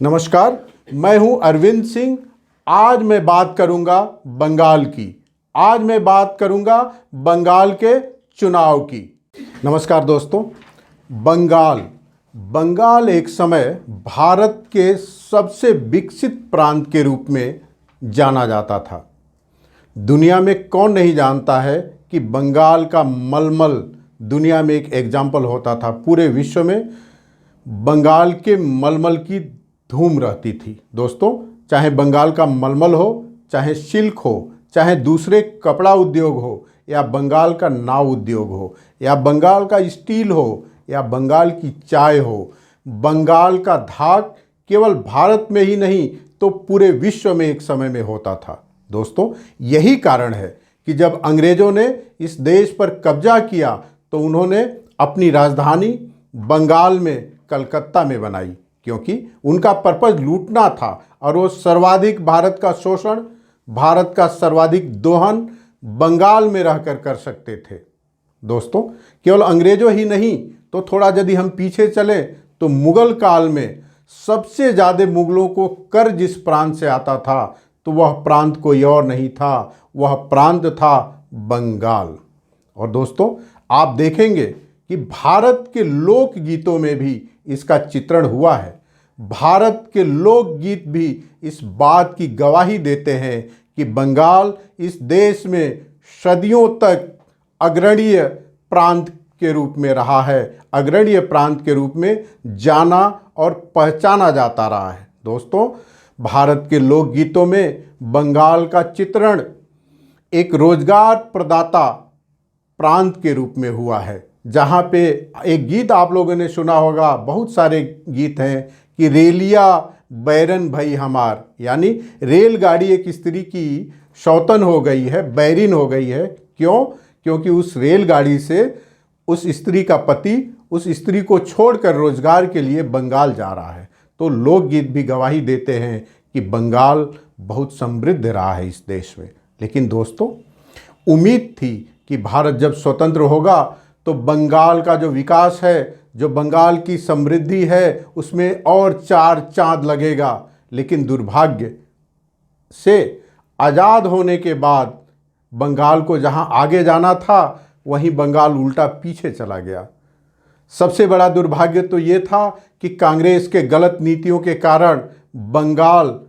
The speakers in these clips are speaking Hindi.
नमस्कार, मैं हूं अरविंद सिंह। आज मैं बात करूंगा बंगाल की। आज मैं बात करूंगा बंगाल के चुनाव की। नमस्कार दोस्तों। बंगाल एक समय भारत के सबसे विकसित प्रांत के रूप में जाना जाता था। दुनिया में कौन नहीं जानता है कि बंगाल का मलमल दुनिया में एक एग्जाम्पल होता था। पूरे विश्व में बंगाल के मलमल की धूम रहती थी दोस्तों। चाहे बंगाल का मलमल हो, चाहे सिल्क हो, चाहे दूसरे कपड़ा उद्योग हो, या बंगाल का नाव उद्योग हो, या बंगाल का स्टील हो, या बंगाल की चाय हो, बंगाल का धाक केवल भारत में ही नहीं तो पूरे विश्व में एक समय में होता था दोस्तों। यही कारण है कि जब अंग्रेज़ों ने इस देश पर कब्जा किया तो उन्होंने अपनी राजधानी बंगाल में कलकत्ता में बनाई, क्योंकि उनका पर्पस लूटना था और वो सर्वाधिक भारत का शोषण, भारत का सर्वाधिक दोहन बंगाल में रहकर कर सकते थे दोस्तों। केवल अंग्रेजों ही नहीं तो थोड़ा यदि हम पीछे चलें तो मुगल काल में सबसे ज़्यादा मुगलों को कर जिस प्रांत से आता था तो वह प्रांत कोई और नहीं था, वह प्रांत था बंगाल। और दोस्तों, आप देखेंगे कि भारत के लोकगीतों में भी इसका चित्रण हुआ है। भारत के लोकगीत भी इस बात की गवाही देते हैं कि बंगाल इस देश में सदियों तक अग्रणीय प्रांत के रूप में रहा है, अग्रणीय प्रांत के रूप में जाना और पहचाना जाता रहा है दोस्तों। भारत के लोकगीतों में बंगाल का चित्रण एक रोजगार प्रदाता प्रांत के रूप में हुआ है, जहाँ पे एक गीत आप लोगों ने सुना होगा, बहुत सारे गीत हैं कि रेलिया बैरन भई हमार, यानी रेलगाड़ी एक स्त्री की सौतन हो गई है, बैरिन हो गई है। क्यों? क्योंकि उस रेलगाड़ी से उस स्त्री का पति उस स्त्री को छोड़कर रोजगार के लिए बंगाल जा रहा है। तो लोकगीत भी गवाही देते हैं कि बंगाल बहुत समृद्ध रहा है इस देश में। लेकिन दोस्तों, उम्मीद थी कि भारत जब स्वतंत्र होगा तो बंगाल का जो विकास है, जो बंगाल की समृद्धि है, उसमें और चार चांद लगेगा। लेकिन दुर्भाग्य से आज़ाद होने के बाद बंगाल को जहां आगे जाना था वहीं बंगाल उल्टा पीछे चला गया। सबसे बड़ा दुर्भाग्य तो ये था कि कांग्रेस के गलत नीतियों के कारण बंगाल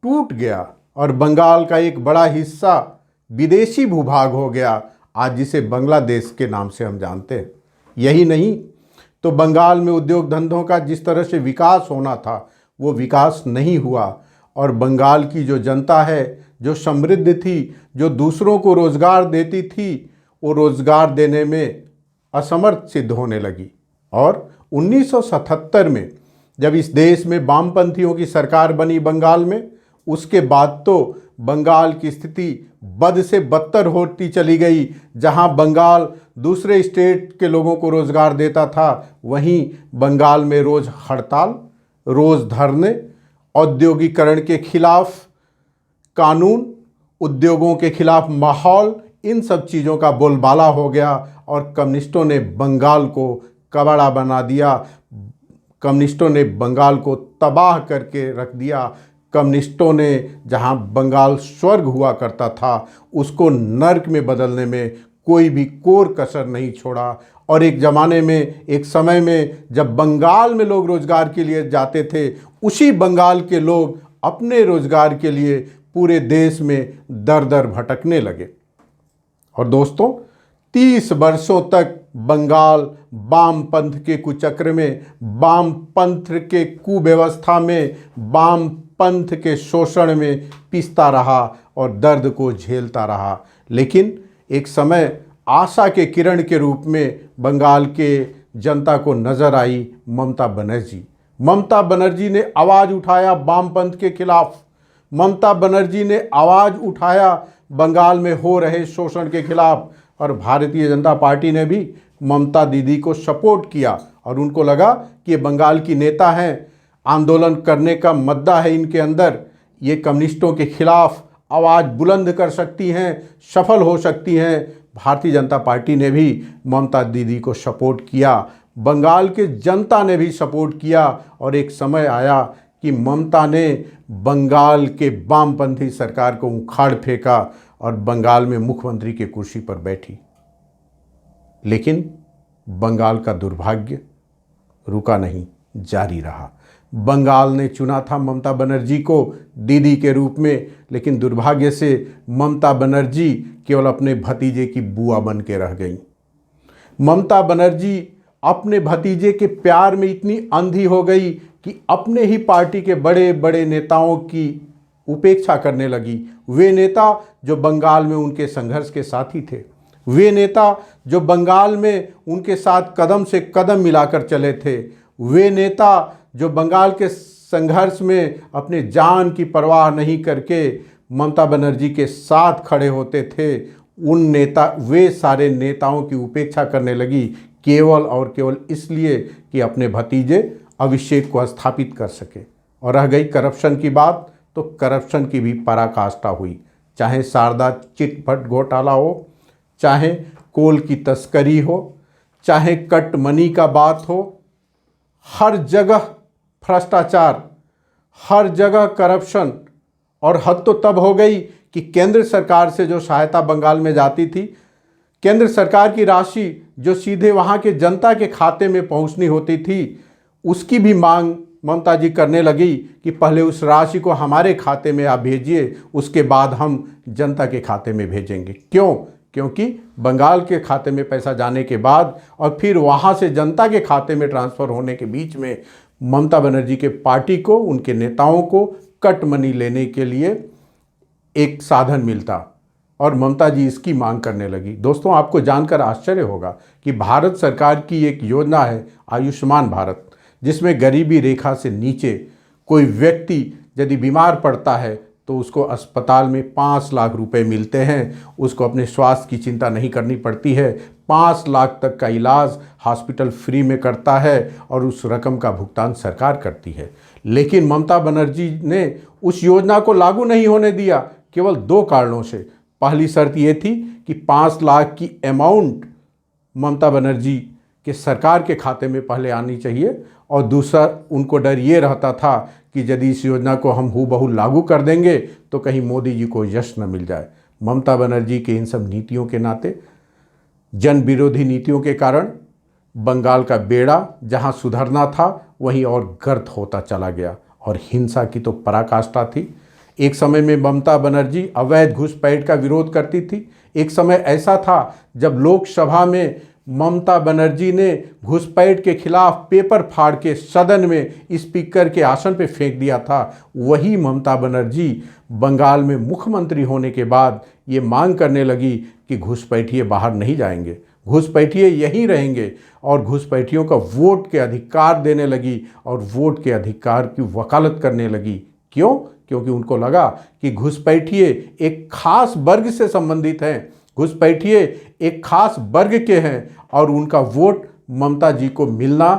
टूट गया और बंगाल का एक बड़ा हिस्सा विदेशी भूभाग हो गया, आज जिसे बांग्लादेश के नाम से हम जानते हैं। यही नहीं तो बंगाल में उद्योग धंधों का जिस तरह से विकास होना था वो विकास नहीं हुआ, और बंगाल की जो जनता है, जो समृद्ध थी, जो दूसरों को रोज़गार देती थी, वो रोज़गार देने में असमर्थ सिद्ध होने लगी। और 1977 में जब इस देश में वामपंथियों की सरकार बनी बंगाल में, उसके बाद तो बंगाल की स्थिति बद से बदतर होती चली गई। जहां बंगाल दूसरे स्टेट के लोगों को रोज़गार देता था, वहीं बंगाल में रोज़ हड़ताल, रोज़ धरने, औद्योगिकरण के खिलाफ कानून, उद्योगों के खिलाफ माहौल, इन सब चीज़ों का बोलबाला हो गया और कम्युनिस्टों ने बंगाल को कबाड़ा बना दिया। कम्युनिस्टों ने बंगाल को तबाह करके रख दिया। कम्युनिस्टों ने जहां बंगाल स्वर्ग हुआ करता था उसको नर्क में बदलने में कोई भी कोर कसर नहीं छोड़ा। और एक ज़माने में, एक समय में जब बंगाल में लोग रोज़गार के लिए जाते थे, उसी बंगाल के लोग अपने रोज़गार के लिए पूरे देश में दर दर भटकने लगे। और दोस्तों, 30 वर्षों तक बंगाल वामपंथ के कुचक्र में, वामपंथ के कुव्यवस्था में, वामपंथ के शोषण में पिसता रहा और दर्द को झेलता रहा। लेकिन एक समय आशा के किरण के रूप में बंगाल के जनता को नजर आई ममता बनर्जी। ममता बनर्जी ने आवाज़ उठाया वामपंथ के खिलाफ। ममता बनर्जी ने आवाज़ उठाया बंगाल में हो रहे शोषण के खिलाफ, और भारतीय जनता पार्टी ने भी ममता दीदी को सपोर्ट किया। और उनको लगा कि ये बंगाल की नेता हैं, आंदोलन करने का मद्दा है इनके अंदर, ये कम्युनिस्टों के खिलाफ आवाज़ बुलंद कर सकती हैं, सफल हो सकती हैं। भारतीय जनता पार्टी ने भी ममता दीदी को सपोर्ट किया, बंगाल के जनता ने भी सपोर्ट किया। और एक समय आया कि ममता ने बंगाल के वामपंथी सरकार को उखाड़ फेंका और बंगाल में मुख्यमंत्री की कुर्सी पर बैठी। लेकिन बंगाल का दुर्भाग्य रुका नहीं, जारी रहा। बंगाल ने चुना था ममता बनर्जी को दीदी के रूप में, लेकिन दुर्भाग्य से ममता बनर्जी केवल अपने भतीजे की बुआ बन के रह गई। ममता बनर्जी अपने भतीजे के प्यार में इतनी अंधी हो गई कि अपने ही पार्टी के बड़े बड़े नेताओं की उपेक्षा करने लगी। वे नेता जो बंगाल में उनके संघर्ष के साथी थे, वे नेता जो बंगाल में उनके साथ कदम से कदम मिलाकर चले थे, वे नेता जो बंगाल के संघर्ष में अपने जान की परवाह नहीं करके ममता बनर्जी के साथ खड़े होते थे, वे सारे नेताओं की उपेक्षा करने लगी, केवल और केवल इसलिए कि अपने भतीजे अभिषेक को स्थापित कर सके। और रह गई करप्शन की बात, तो करप्शन की भी पराकाष्ठा हुई। चाहे शारदा चिटफंड घोटाला हो, चाहे कोल की तस्करी हो, चाहे कट मनी का बात हो, हर जगह भ्रष्टाचार, हर जगह करप्शन। और हद तो तब हो गई कि केंद्र सरकार से जो सहायता बंगाल में जाती थी, केंद्र सरकार की राशि जो सीधे वहाँ के जनता के खाते में पहुँचनी होती थी, उसकी भी मांग ममता जी करने लगी कि पहले उस राशि को हमारे खाते में आप भेजिए, उसके बाद हम जनता के खाते में भेजेंगे। क्यों? क्योंकि बंगाल के खाते में पैसा जाने के बाद और फिर वहाँ से जनता के खाते में ट्रांसफ़र होने के बीच में ममता बनर्जी के पार्टी को, उनके नेताओं को कट मनी लेने के लिए एक साधन मिलता और ममता जी इसकी मांग करने लगी। दोस्तों, आपको जानकर आश्चर्य होगा कि भारत सरकार की एक योजना है आयुष्मान भारत, जिसमें गरीबी रेखा से नीचे कोई व्यक्ति यदि बीमार पड़ता है तो उसको अस्पताल में 5 लाख रुपए मिलते हैं। उसको अपने स्वास्थ्य की चिंता नहीं करनी पड़ती है। 5 लाख तक का इलाज हॉस्पिटल फ्री में करता है और उस रकम का भुगतान सरकार करती है। लेकिन ममता बनर्जी ने उस योजना को लागू नहीं होने दिया, केवल 2 कारणों से। पहली शर्त ये थी कि 5 लाख की अमाउंट ममता बनर्जी के सरकार के खाते में पहले आनी चाहिए, और दूसरा उनको डर ये रहता था कि यदि इस योजना को हम हूबहू लागू कर देंगे तो कहीं मोदी जी को यश न मिल जाए। ममता बनर्जी के इन सब नीतियों के नाते, जन विरोधी नीतियों के कारण बंगाल का बेड़ा जहां सुधरना था वहीं और गर्त होता चला गया और हिंसा की तो पराकाष्ठा थी। एक समय में ममता बनर्जी अवैध घुसपैठ का विरोध करती थी। एक समय ऐसा था जब लोकसभा में ममता बनर्जी ने घुसपैठ के खिलाफ पेपर फाड़ के सदन में स्पीकर के आसन पे फेंक दिया था। वही ममता बनर्जी बंगाल में मुख्यमंत्री होने के बाद ये मांग करने लगी कि घुसपैठिए बाहर नहीं जाएंगे, घुसपैठिए यहीं रहेंगे, और घुसपैठियों का वोट के अधिकार देने लगी और वोट के अधिकार की वकालत करने लगी। क्यों? क्योंकि उनको लगा कि घुसपैठिए एक खास वर्ग से संबंधित हैं, घुसपैठिए एक खास वर्ग के हैं और उनका वोट ममता जी को मिलना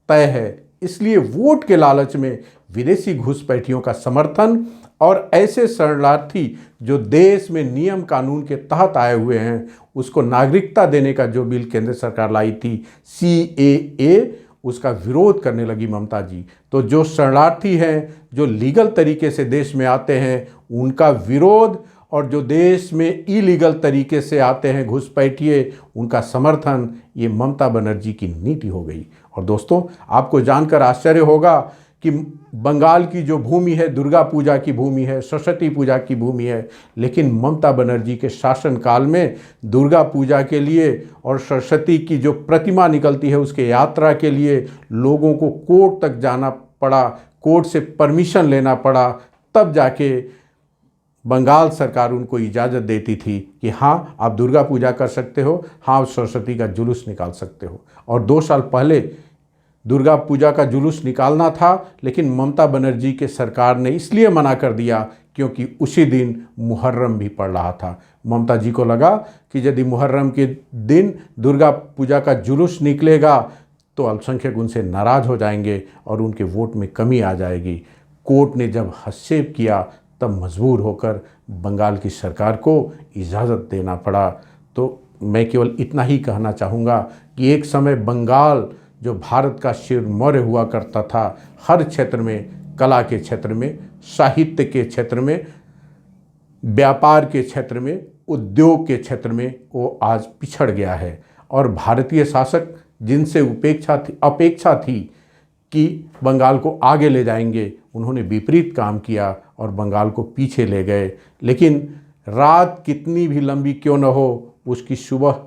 तय है। इसलिए वोट के लालच में विदेशी घुसपैठियों का समर्थन और ऐसे शरणार्थी जो देश में नियम कानून के तहत आए हुए हैं, उसको नागरिकता देने का जो बिल केंद्र सरकार लाई थी CAA, उसका विरोध करने लगी ममता जी। तो जो शरणार्थी हैं, जो लीगल तरीके से देश में आते हैं, उनका विरोध, और जो देश में इलीगल तरीके से आते हैं घुसपैठिए, उनका समर्थन, ये ममता बनर्जी की नीति हो गई। और दोस्तों, आपको जानकर आश्चर्य होगा कि बंगाल की जो भूमि है दुर्गा पूजा की भूमि है, सरस्वती पूजा की भूमि है, लेकिन ममता बनर्जी के शासनकाल में दुर्गा पूजा के लिए और सरस्वती की जो प्रतिमा निकलती है उसके यात्रा के लिए लोगों को कोर्ट तक जाना पड़ा, कोर्ट से परमिशन लेना पड़ा, तब जाके बंगाल सरकार उनको इजाज़त देती थी कि हाँ, आप दुर्गा पूजा कर सकते हो, हाँ, सरस्वती का जुलूस निकाल सकते हो। और 2 साल पहले दुर्गा पूजा का जुलूस निकालना था, लेकिन ममता बनर्जी के सरकार ने इसलिए मना कर दिया क्योंकि उसी दिन मुहर्रम भी पड़ रहा था। ममता जी को लगा कि यदि मुहर्रम के दिन दुर्गा पूजा का जुलूस निकलेगा तो अल्पसंख्यक उनसे नाराज़ हो जाएंगे और उनके वोट में कमी आ जाएगी। कोर्ट ने जब हस्तक्षेप किया तब मजबूर होकर बंगाल की सरकार को इजाज़त देना पड़ा। तो मैं केवल इतना ही कहना चाहूँगा कि एक समय बंगाल जो भारत का शिरमौर हुआ करता था, हर क्षेत्र में कला के क्षेत्र में, साहित्य के क्षेत्र में, व्यापार के क्षेत्र में, उद्योग के क्षेत्र में वो आज पिछड़ गया है। और भारतीय शासक जिनसे अपेक्षा थी कि बंगाल को आगे ले जाएंगे, उन्होंने विपरीत काम किया और बंगाल को पीछे ले गए। लेकिन रात कितनी भी लंबी क्यों न हो, उसकी सुबह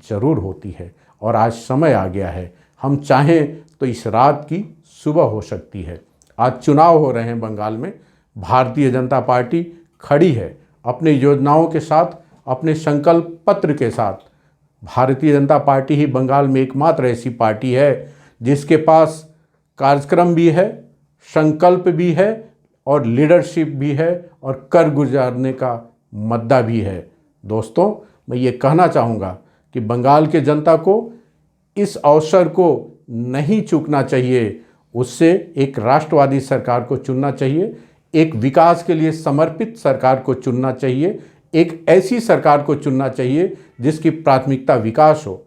ज़रूर होती है और आज समय आ गया है। हम चाहें तो इस रात की सुबह हो सकती है। आज चुनाव हो रहे हैं बंगाल में। भारतीय जनता पार्टी खड़ी है अपने योजनाओं के साथ, अपने संकल्प पत्र के साथ। भारतीय जनता पार्टी ही बंगाल में एकमात्र ऐसी पार्टी है जिसके पास कार्यक्रम भी है, संकल्प भी है और लीडरशिप भी है और कर गुजारने का मद्दा भी है। दोस्तों, मैं ये कहना चाहूँगा कि बंगाल के जनता को इस अवसर को नहीं चूकना चाहिए। उससे एक राष्ट्रवादी सरकार को चुनना चाहिए, एक विकास के लिए समर्पित सरकार को चुनना चाहिए, एक ऐसी सरकार को चुनना चाहिए जिसकी प्राथमिकता विकास हो,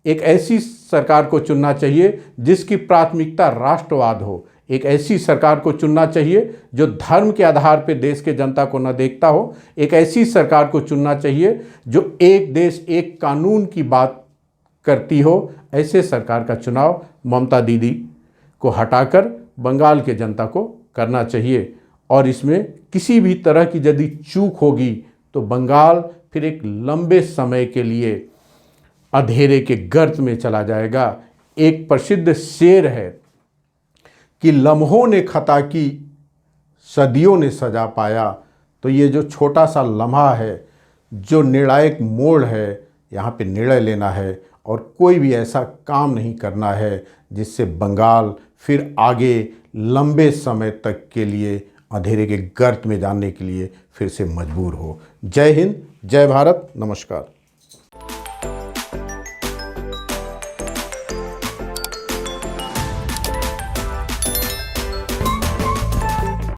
एक ऐसी सरकार को चुनना चाहिए जिसकी प्राथमिकता राष्ट्रवाद हो, एक ऐसी सरकार को चुनना चाहिए जो धर्म के आधार पर देश के जनता को न देखता हो, एक ऐसी सरकार को चुनना चाहिए जो एक देश एक कानून की बात करती हो। ऐसे सरकार का चुनाव ममता दीदी को हटाकर बंगाल के जनता को करना चाहिए। और इसमें किसी भी तरह की यदि चूक होगी तो बंगाल फिर एक लंबे समय के लिए अंधेरे के गर्त में चला जाएगा। एक प्रसिद्ध शेर है कि लम्हों ने खता की, सदियों ने सजा पाया। तो ये जो छोटा सा लम्हा है, जो निर्णायक मोड़ है, यहाँ पे निर्णय लेना है और कोई भी ऐसा काम नहीं करना है जिससे बंगाल फिर आगे लंबे समय तक के लिए अंधेरे के गर्त में जाने के लिए फिर से मजबूर हो। जय हिंद, जय भारत, नमस्कार।